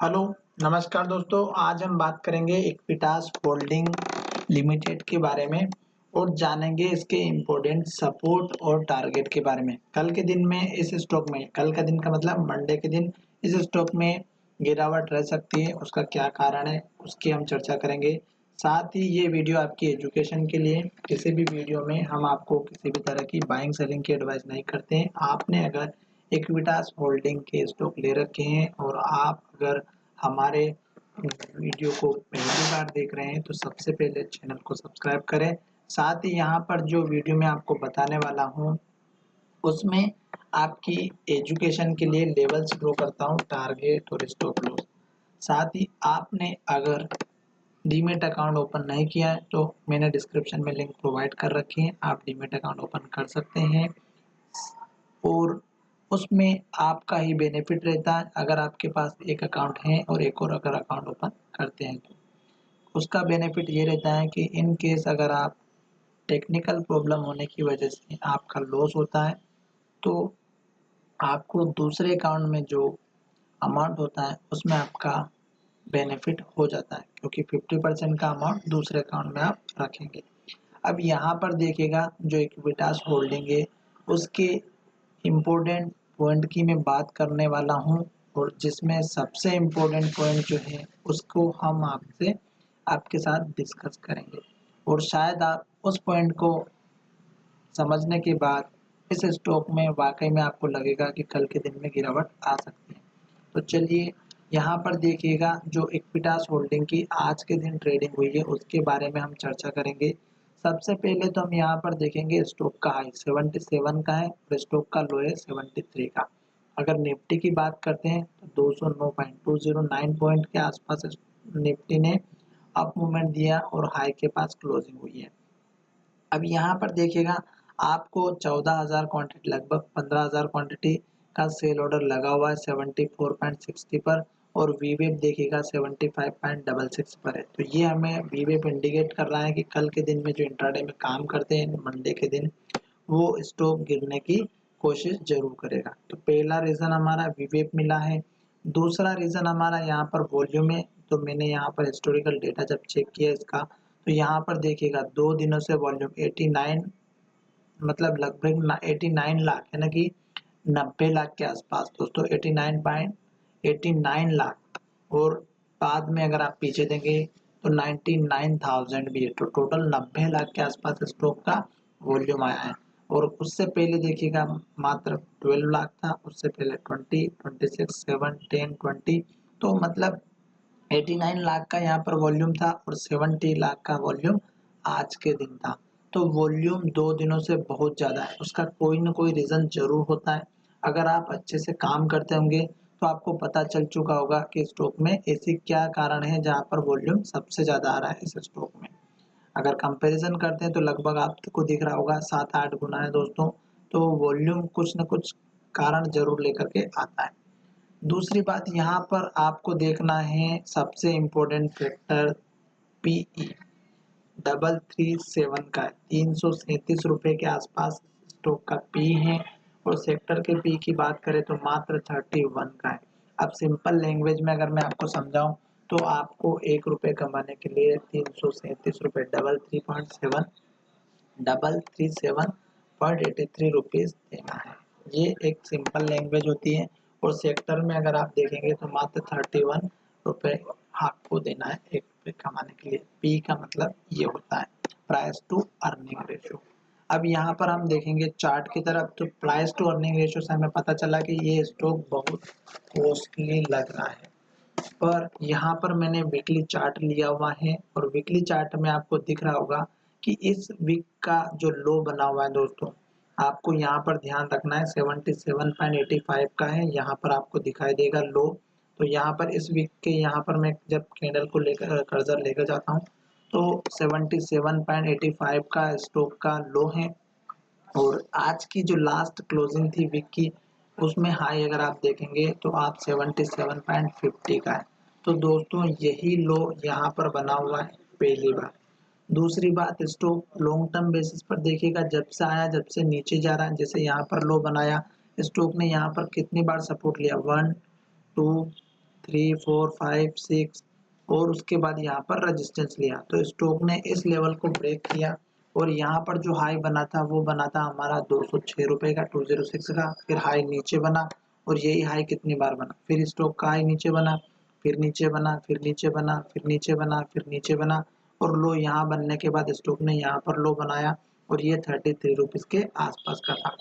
Hello, नमस्कार दोस्तों। आज हम बात करेंगे इक्विटास होल्डिंग लिमिटेड के बारे में और जानेंगे इसके इम्पोर्टेंट सपोर्ट और टारगेट के बारे में। कल के दिन में इस स्टॉक में, कल का दिन का मतलब मंडे के दिन इस स्टॉक में गिरावट रह सकती है, उसका क्या कारण है उसकी हम चर्चा करेंगे। साथ ही ये वीडियो आपकी एजुकेशन के लिए, किसी भी वीडियो में हम आपको किसी भी तरह की बाइंग सेलिंग की एडवाइस नहीं करते हैं। आपने अगर इक्विटास होल्डिंग के स्टॉक ले रखे हैं और आप अगर हमारे वीडियो को पहली बार देख रहे हैं तो सबसे पहले चैनल को सब्सक्राइब करें। साथ ही यहाँ पर जो वीडियो मैं आपको बताने वाला हूँ उसमें आपकी एजुकेशन के लिए लेवल्स ड्रॉ करता हूँ, टारगेट और स्टॉप लॉस। साथ ही आपने अगर डीमेट अकाउंट ओपन नहीं किया है तो मैंने डिस्क्रिप्शन में लिंक प्रोवाइड कर रखी है, आप डीमेट अकाउंट ओपन कर सकते हैं और उसमें आपका ही बेनिफिट रहता है। अगर आपके पास एक अकाउंट है और एक और अगर अकाउंट ओपन करते हैं तो उसका बेनिफिट ये रहता है कि इन केस अगर आप टेक्निकल प्रॉब्लम होने की वजह से आपका लॉस होता है तो आपको दूसरे अकाउंट में जो अमाउंट होता है उसमें आपका बेनिफिट हो जाता है, क्योंकि 50% का अमाउंट दूसरे अकाउंट में आप रखेंगे। अब यहाँ पर देखिएगा जो इक्विटास होल्डिंग है उसके इम्पोर्टेंट पॉइंट की मैं बात करने वाला हूँ और जिसमें सबसे इम्पोर्टेंट पॉइंट जो है उसको हम आपसे आपके साथ डिस्कस करेंगे और शायद आप उस पॉइंट को समझने के बाद इस स्टॉक में वाकई में आपको लगेगा कि कल के दिन में गिरावट आ सकती है। तो चलिए यहाँ पर देखिएगा जो इक्विटास होल्डिंग की आज के दिन ट्रेडिंग हुई है उसके बारे में हम चर्चा करेंगे। सबसे पहले तो हम यहाँ पर देखेंगे स्टॉक का हाई 77 का है और स्टॉक का लो है 73 का। अगर निफ्टी की बात करते हैं तो 209.209 पॉइंट के आसपास निफ्टी ने अप मूवमेंट दिया और हाई के पास क्लोजिंग हुई है। अब यहाँ पर देखिएगा आपको 14,000 क्वांटिटी, लगभग 15,000 क्वांटिटी का सेल ऑर्डर लगा हुआ है 74.60 पर और वीवेप देखिएगा 75.66 पर है। तो ये हमें वीवेप इंडिकेट कर रहा है कि कल के दिन में जो इंट्राडे में काम करते हैं मंडे के दिन वो स्टॉक गिरने की कोशिश जरूर करेगा। तो पहला रीजन हमारा वीवेप मिला है। दूसरा रीजन हमारा यहाँ पर वॉल्यूम है। तो मैंने यहाँ पर हिस्टोरिकल डेटा जब चेक किया इसका तो यहाँ पर देखिएगा 2 दिनों से वॉल्यूम 89, मतलब लगभग 89 लाख, है ना कि 90 लाख के आसपास दोस्तों, 89.89 लाख। और बाद में अगर आप पीछे देंगे तो 99,000 भी है। तो टोटल 90 लाख के आसपास स्टॉक का वॉल्यूम आया है। और उससे पहले देखिएगा मात्र 12 लाख था, उससे पहले 20, 26, 7, 10, 20। तो मतलब 89 लाख का यहाँ पर वॉल्यूम था और 70 लाख का वॉल्यूम आज के दिन था। तो वॉल्यूम 2 दिनों से बहुत ज़्यादा है, उसका कोई ना कोई रीज़न जरूर होता है। अगर आप अच्छे से काम करते होंगे तो आपको पता चल चुका होगा कि स्टॉक में ऐसी क्या कारण है जहाँ पर वॉल्यूम सबसे ज़्यादा आ रहा है इस स्टॉक में। अगर कंपैरिजन करते हैं तो लगभग आपको दिख रहा होगा 7-8 गुना है दोस्तों। तो वॉल्यूम कुछ न कुछ कारण जरूर लेकर के आता है। दूसरी बात यहाँ पर आपको देखना है सबसे इम्पोर्टेंट फैक्टर पीई 337 का है, 337 रुपये के आसपास स्टॉक का पी है और सेक्टर के पी की बात करें तो मात्र 31 का है। अब सिंपल लैंग्वेज में अगर मैं आपको समझाऊं तो आपको 1 रुपये कमाने के लिए 337 रुपये, 337.83 रुपीज देना है। ये एक सिंपल लैंग्वेज होती है और सेक्टर में अगर आप देखेंगे तो मात्र 31 रुपये आपको देना है 1 रुपये कमाने के लिए। पी का मतलब ये होता है प्राइस टू अर्निंग रेशियो। अब यहाँ पर हम देखेंगे चार्ट की तरफ तो प्राइस टू अर्निंग रेशियो से हमें पता चला कि ये स्टॉक बहुत कॉस्टली लग रहा है। पर यहाँ पर मैंने वीकली चार्ट लिया हुआ है और वीकली चार्ट में आपको दिख रहा होगा कि इस वीक का जो लो बना हुआ है दोस्तों, आपको यहाँ पर ध्यान रखना है 77.85 का है, यहाँ पर आपको दिखाई देगा लो। तो यहाँ पर इस वीक के यहाँ पर मैं जब कैंडल को लेकर कर्सर लेकर जाता हूँ तो 77.85 का स्टॉक का लो है और आज की जो लास्ट क्लोजिंग थी वीक की उसमें हाई अगर आप देखेंगे तो आप 77.50 का है। तो दोस्तों यही लो यहाँ पर बना हुआ है पहली बार। दूसरी बात स्टॉक लॉन्ग टर्म बेसिस पर देखिएगा, जब से आया जब से नीचे जा रहा है, जैसे यहाँ पर लो बनाया स्टॉक ने यहाँ पर कितनी बार सपोर्ट लिया, 1, 2, 3 4 5 6 और उसके बाद यहाँ पर रेजिस्टेंस लिया, तो स्टॉक ने इस लेवल को ब्रेक किया और यहाँ पर जो हाई बना था वो बना था हमारा 206 रुपए का, 206 का। फिर हाई नीचे बना और यही हाई कितनी बार बना, फिर स्टॉक का हाई नीचे बना, फिर नीचे बना, फिर नीचे बना, फिर नीचे बना, फिर नीचे बना और लो यहाँ बनने के बाद स्टॉक ने यहाँ पर लो बनाया और ये 33 रुपीज के आसपास का था।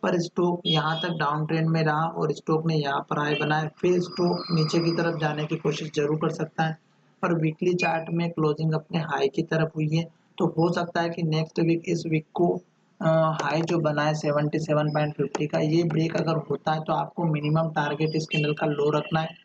पर स्टॉक यहाँ तक डाउन ट्रेंड में रहा और स्टॉक ने यहाँ पर हाई बनाया, फिर स्टॉक नीचे की तरफ जाने की कोशिश जरूर कर सकता है, पर वीकली चार्ट में क्लोजिंग अपने हाई की तरफ हुई है, तो हो सकता है कि नेक्स्ट वीक इस वीक को हाई जो बना है 77.50 का, ये ब्रेक अगर होता है तो आपको मिनिमम टारगेट इस कैंडल का लो रखना है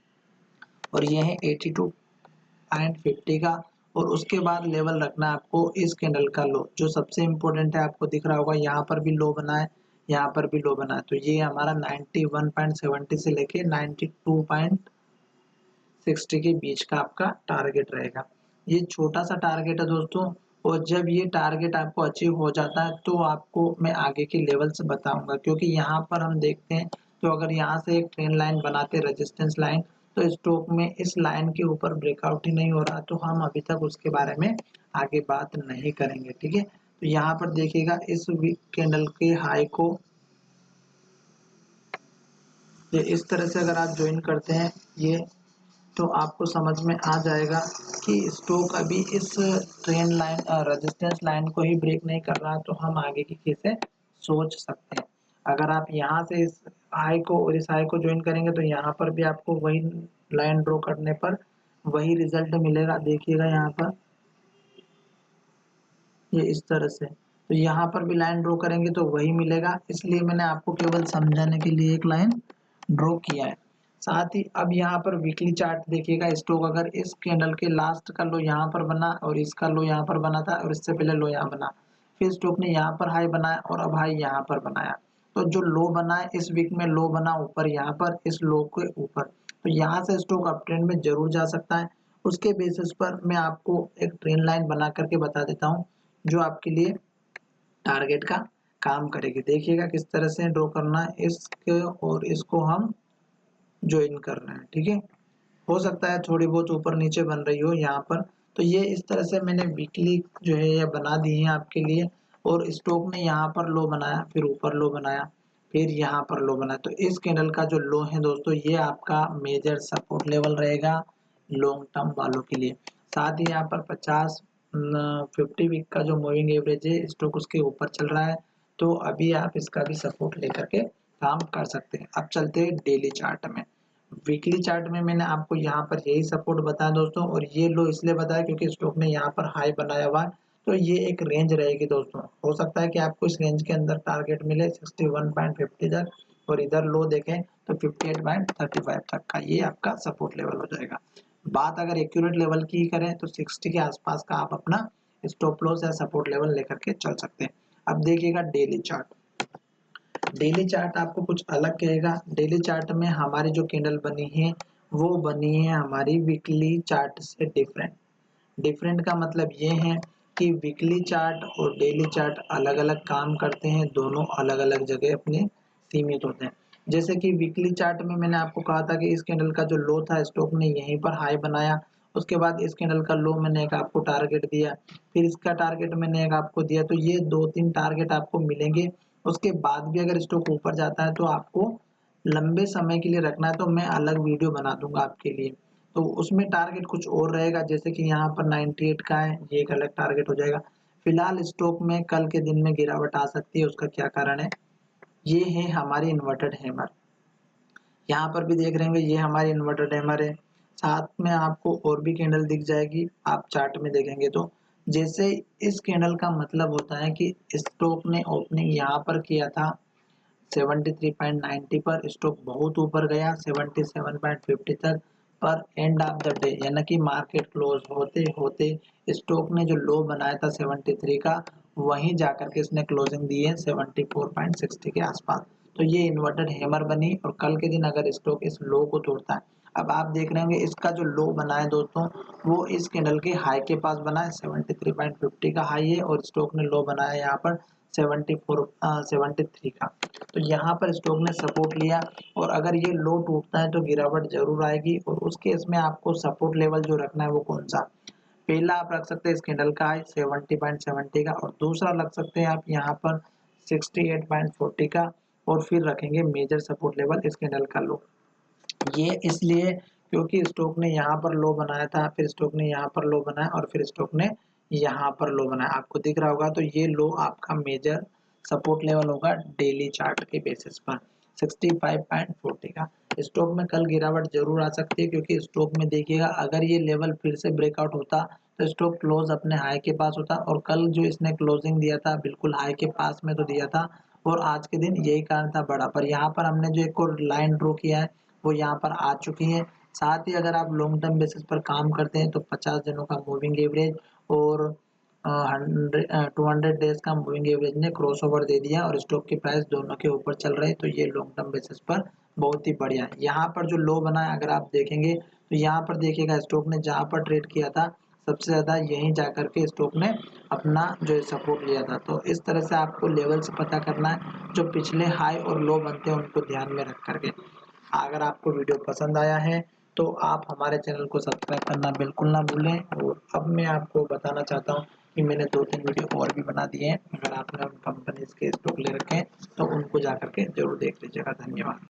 और ये है 82.50 का। और उसके बाद लेवल रखना है आपको इस कैंडल का लो, जो सबसे इम्पोर्टेंट है, आपको दिख रहा होगा यहाँ पर भी लो बना है, यहाँ पर भी लो बना है, तो ये हमारा 91.70 से लेके 92.60 के बीच का आपका टारगेट रहेगा। ये छोटा सा टारगेट है दोस्तों, और जब ये टारगेट आपको अचीव हो जाता है तो आपको मैं आगे के लेवल्स बताऊंगा, क्योंकि यहाँ पर हम देखते हैं तो अगर यहाँ से एक ट्रेंड लाइन बनाते रेजिस्टेंस लाइन, तो स्टॉक में इस लाइन के ऊपर ब्रेकआउट ही नहीं हो रहा, तो हम अभी तक उसके बारे में आगे बात नहीं करेंगे। ठीक है, तो यहाँ पर देखिएगा इस वीक कैंडल के हाई को ये इस तरह से अगर आप ज्वाइन करते हैं ये, तो आपको समझ में आ जाएगा कि स्टॉक अभी इस ट्रेंड लाइन रेजिस्टेंस लाइन को ही ब्रेक नहीं कर रहा, तो हम आगे की कैसे सोच सकते हैं। अगर आप यहाँ से इस हाई को और इस हाई को ज्वाइन करेंगे तो यहाँ पर भी आपको वही लाइन ड्रॉ करने पर वही रिजल्ट मिलेगा। देखिएगा यहाँ पर ये इस तरह से, तो यहाँ पर भी लाइन ड्रॉ करेंगे तो वही मिलेगा, इसलिए मैंने आपको केवल समझाने के लिए एक लाइन ड्रॉ किया है। साथ ही अब यहाँ पर वीकली चार्ट देखिएगा, स्टॉक अगर इस कैंडल के लास्ट का लो यहाँ पर बना और इसका लो यहाँ पर बना था और इससे पहले लो यहाँ बना, फिर स्टॉक ने यहाँ पर हाई बनाया और अब हाई यहाँ पर बनाया, तो जो लो बना है इस वीक में लो बना ऊपर यहाँ पर इस लो के ऊपर, तो यहाँ से स्टॉक अप ट्रेंड में जरूर जा सकता है। उसके बेसिस पर मैं आपको एक ट्रेंड लाइन बना करके बता देता हूँ जो आपके लिए टारगेट का काम करेगी। देखिएगा किस तरह से ड्रॉ करना है, इसके और इसको हम ज्वाइन कर रहे हैं। ठीक है, हो सकता है थोड़ी बहुत ऊपर नीचे बन रही हो यहाँ पर, तो ये इस तरह से मैंने वीकली जो है ये बना दी है आपके लिए। और स्टॉक ने यहाँ पर लो बनाया, फिर ऊपर लो बनाया, फिर यहाँ पर लो बनाया, तो इस कैंडल का जो लो है दोस्तों ये आपका मेजर सपोर्ट लेवल रहेगा लॉन्ग टर्म वालों के लिए। साथ ही यहाँ पर 50 वीक का जो मूविंग एवरेज है स्टॉक उसके ऊपर चल रहा है, तो अभी आप इसका भी सपोर्ट लेकर के काम कर सकते हैं। अब चलते हैं डेली चार्ट में। वीकली चार्ट में मैंने आपको यहाँ पर यही सपोर्ट बताया दोस्तों, और ये लो इसलिए बताया क्योंकि स्टॉक ने यहाँ पर हाई बनाया हुआ है, तो ये एक रेंज रहेगी दोस्तों। हो सकता है कि आपको इस रेंज के अंदर टारगेट मिले 61.50 तक, और इधर लो देखें तो 58.35 तक का ये आपका सपोर्ट लेवल हो जाएगा। बात अगर एक्यूरेट लेवल की करें तो 60 के आसपास का आप अपना स्टॉप लॉस या सपोर्ट लेवल लेकर के चल सकते हैं। अब देखिएगा डेली चार्ट। डेली चार्ट आपको कुछ अलग कहेगा। डेली चार्ट में हमारी जो कैंडल बनी है वो बनी है हमारी वीकली चार्ट से डिफरेंट। डिफरेंट का मतलब ये है कि वीकली चार्ट और डेली चार्ट अलग अलग काम करते हैं, दोनों अलग अलग जगह अपने सीमित होते हैं। जैसे कि वीकली चार्ट में मैंने आपको कहा था कि इस कैंडल का जो लो था स्टॉक ने यहीं पर हाई बनाया, उसके बाद इस कैंडल का लो मैंने एक आपको टारगेट दिया, फिर इसका टारगेट मैंने एक आपको दिया, तो ये 2-3 टारगेट आपको मिलेंगे। उसके बाद भी अगर स्टॉक ऊपर जाता है तो आपको लंबे समय के लिए रखना है, तो मैं अलग वीडियो बना दूंगा आपके लिए, तो उसमें टारगेट कुछ और रहेगा। जैसे कि यहाँ पर 98 का है, ये एक अलग टारगेट हो जाएगा। फिलहाल स्टॉक में कल के दिन में गिरावट आ सकती है, उसका क्या कारण है, ये है हमारी इन्वर्टेड हैमर। यहाँ पर भी देख रहे होंगे ये हमारी इन्वर्टेड हैमर है, साथ में आपको और भी कैंडल दिख जाएगी आप चार्ट में देखेंगे तो। जैसे इस कैंडल का मतलब होता है कि स्टॉक ने ओपनिंग यहाँ पर किया था 73.90 पर, स्टॉक बहुत ऊपर गया 77.50 तक, पर एंड ऑफ द डे यानी कि मार्केट क्लोज होते होते स्टॉक ने जो लो बनाया था 73 का, वहीं जाकर के इसने क्लोजिंग दी है 74.60 के आसपास। तो ये इन्वर्टेड हैमर बनी, और कल के दिन अगर स्टॉक इस लो को तोड़ता है, अब आप देख रहे होंगे इसका जो लो बना है दोस्तों वो इस कैंडल के हाई के पास बना है, 73.50 का हाई है, और स्टॉक ने लो बनाया यहाँ पर 73 का। तो यहाँ पर स्टॉक ने सपोर्ट लिया और अगर ये लो टूटता है तो गिरावट जरूर आएगी। और उस केस में आपको सपोर्ट लेवल जो रखना है वो कौन सा, पहला आप रख सकते हैं इस कैंडल का हाई 70.70 का, और दूसरा रख सकते हैं आप यहाँ पर 68.40 का, और फिर रखेंगे मेजर सपोर्ट लेवल इस कैंडल का लो। ये इसलिए क्योंकि स्टॉक ने यहाँ पर लो बनाया था, फिर स्टॉक ने यहाँ पर लो बनाया और फिर स्टॉक ने यहाँ पर लो बनाया, आपको दिख रहा होगा। तो ये लो आपका मेजर सपोर्ट लेवल होगा डेली चार्ट के बेसिस पर 65.40 का। स्टॉक में कल गिरावट जरूर आ सकती है, क्योंकि स्टॉक में देखिएगा अगर ये लेवल फिर से ब्रेकआउट होता तो स्टॉक क्लोज अपने हाई के पास होता, और कल जो इसने क्लोजिंग दिया था बिल्कुल हाई के पास में तो दिया था, और आज के दिन यही कारण था बड़ा। पर यहाँ पर हमने जो एक और लाइन ड्रॉ किया है वो यहाँ पर आ चुकी है। साथ ही अगर आप लॉन्ग टर्म बेसिस पर काम करते हैं तो 50 दिनों का मूविंग एवरेज और 200 डेज का मूविंग एवरेज ने क्रॉसओवर दे दिया, और स्टॉक की प्राइस दोनों के ऊपर चल रहे हैं। तो ये लॉन्ग टर्म बेसिस पर बहुत ही बढ़िया है। यहाँ पर जो लो बना है अगर आप देखेंगे तो यहाँ पर देखिएगा स्टॉक ने जहाँ पर ट्रेड किया था सबसे ज़्यादा यहीं जा करके स्टॉक ने अपना जो सपोर्ट लिया था। तो इस तरह से आपको लेवल से पता करना है, जो पिछले हाई और लो बनते हैं उनको ध्यान में रख करके। अगर आपको वीडियो पसंद आया है तो आप हमारे चैनल को सब्सक्राइब करना बिल्कुल ना भूलें। और अब मैं आपको बताना चाहता हूँ कि मैंने 2-3 वीडियो और भी बना दिए हैं, अगर आपने उन कंपनीज के स्टॉक ले रखे हैं तो उनको जा करके जरूर देख लीजिएगा। धन्यवाद।